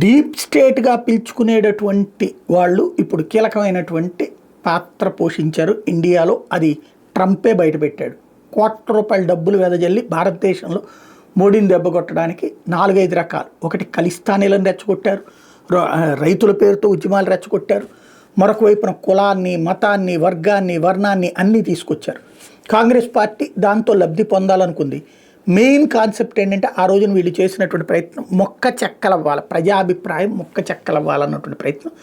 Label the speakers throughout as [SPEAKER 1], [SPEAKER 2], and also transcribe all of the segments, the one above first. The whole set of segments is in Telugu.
[SPEAKER 1] డీప్ స్టేట్గా పిలుచుకునేటటువంటి వాళ్ళు ఇప్పుడు కీలకమైనటువంటి పాత్ర పోషించారు ఇండియాలో. అది ట్రంపే బయటపెట్టాడు. ₹1,00,00,000 డబ్బులు వెదజల్లి భారతదేశంలో మోడీని దెబ్బకొట్టడానికి 4-5 రకాలు. ఒకటి ఖలిస్తానీలను రెచ్చగొట్టారు, రైతుల పేరుతో ఉద్యమాలు రెచ్చగొట్టారు. మరొక వైపున కులాన్ని, మతాన్ని, వర్గాన్ని, వర్ణాన్ని అన్నీ తీసుకొచ్చారు. కాంగ్రెస్ పార్టీ దాంతో లబ్ధి పొందాలనుకుంది. మెయిన్ కాన్సెప్ట్ ఏంటంటే ఆ రోజున వీళ్ళు చేసినటువంటి ప్రయత్నం మొక్క చెక్కలవ్వాలి, ప్రజాభిప్రాయం మొక్క చెక్కలవ్వాలన్నటువంటి ప్రయత్నం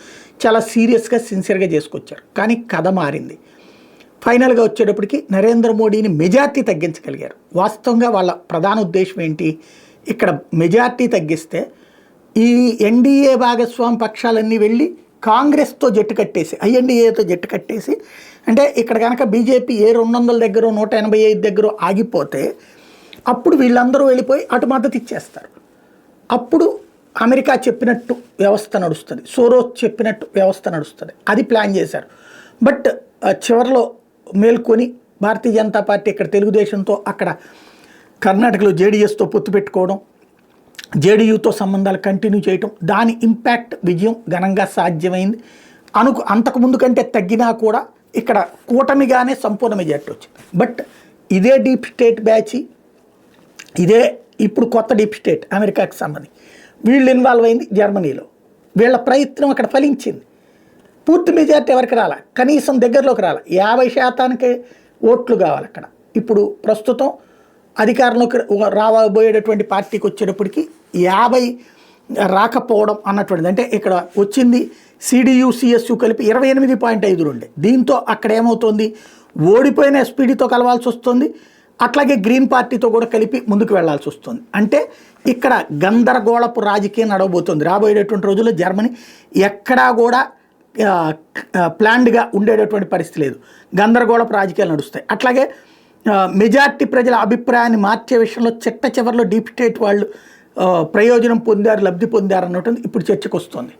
[SPEAKER 1] చాలా సీరియస్గా సిన్సియర్గా చేసుకొచ్చారు. కానీ కథ మారింది. ఫైనల్గా వచ్చేటప్పటికి నరేంద్ర మోడీని మెజార్టీ తగ్గించగలిగారు. వాస్తవంగా వాళ్ళ ప్రధాన ఉద్దేశం ఏంటి, ఇక్కడ మెజార్టీ తగ్గిస్తే ఈ ఎన్డీఏ భాగస్వామి పక్షాలన్నీ వెళ్ళి కాంగ్రెస్తో జట్టు కట్టేసి, ఐఎన్డీఏతో జట్టు కట్టేసి, అంటే ఇక్కడ కనుక బీజేపీ ఏ 200 దగ్గర 185 దగ్గర ఆగిపోతే అప్పుడు వీళ్ళందరూ వెళ్ళిపోయి అటు మద్దతు ఇచ్చేస్తారు. అప్పుడు అమెరికా చెప్పినట్టు వ్యవస్థ నడుస్తుంది, సోరోస్ చెప్పినట్టు వ్యవస్థ నడుస్తుంది. అది ప్లాన్ చేశారు. బట్ చివరిలో మేల్కొని భారతీయ జనతా పార్టీ ఇక్కడ తెలుగుదేశంతో, అక్కడ కర్ణాటకలో జేడీఎస్తో పొత్తు పెట్టుకోవడం, జేడీయూతో సంబంధాలు కంటిన్యూ చేయటం, దాని ఇంపాక్ట్ విజయం ఘనంగా సాధ్యమైంది. అంతకుముందు కంటే తగ్గినా కూడా ఇక్కడ కూటమిగానే సంపూర్ణ మెజార్టీ వచ్చింది. బట్ ఇదే డీప్ స్టేట్ బ్యాచ్, ఇదే ఇప్పుడు కొత్త డీప్ స్టేట్ అమెరికాకి సంబంధించి వీళ్ళు ఇన్వాల్వ్ అయింది జర్మనీలో. వీళ్ళ ప్రయత్నం అక్కడ ఫలించింది. పూర్తి మెజార్టీ ఎవరికి రాలా, కనీసం దగ్గరలోకి రాలా. 50% ఓట్లు కావాలి అక్కడ. ఇప్పుడు ప్రస్తుతం అధికారంలోకి రాబోయేటటువంటి పార్టీకి వచ్చేటప్పటికి 50 రాకపోవడం అన్నటువంటిది. అంటే ఇక్కడ వచ్చింది సిడియు సిఎస్యు కలిపి 28.5 ఉండే. దీంతో అక్కడ ఏమవుతుంది, ఓడిపోయిన ఎస్పీడీతో కలవాల్సి వస్తుంది, అట్లాగే గ్రీన్ పార్టీతో కూడా కలిపి ముందుకు వెళ్లాల్సి వస్తుంది. అంటే ఇక్కడ గందరగోళపు రాజకీయం నడవబోతుంది రాబోయేటటువంటి రోజుల్లో. జర్మనీ ఎక్కడా కూడా ప్లాన్డ్గా ఉండేటటువంటి పరిస్థితి లేదు, గందరగోళపు రాజకీయాలు నడుస్తాయి. అట్లాగే మెజార్టీ ప్రజల అభిప్రాయాన్ని మార్చే విషయంలో చిట్ట చివరిలో డీప్ స్టేట్ వాళ్ళు ప్రయోజనం పొందారు, లబ్ధి పొందారు అన్నటువంటి ఇప్పుడు చర్చకు వస్తుంది.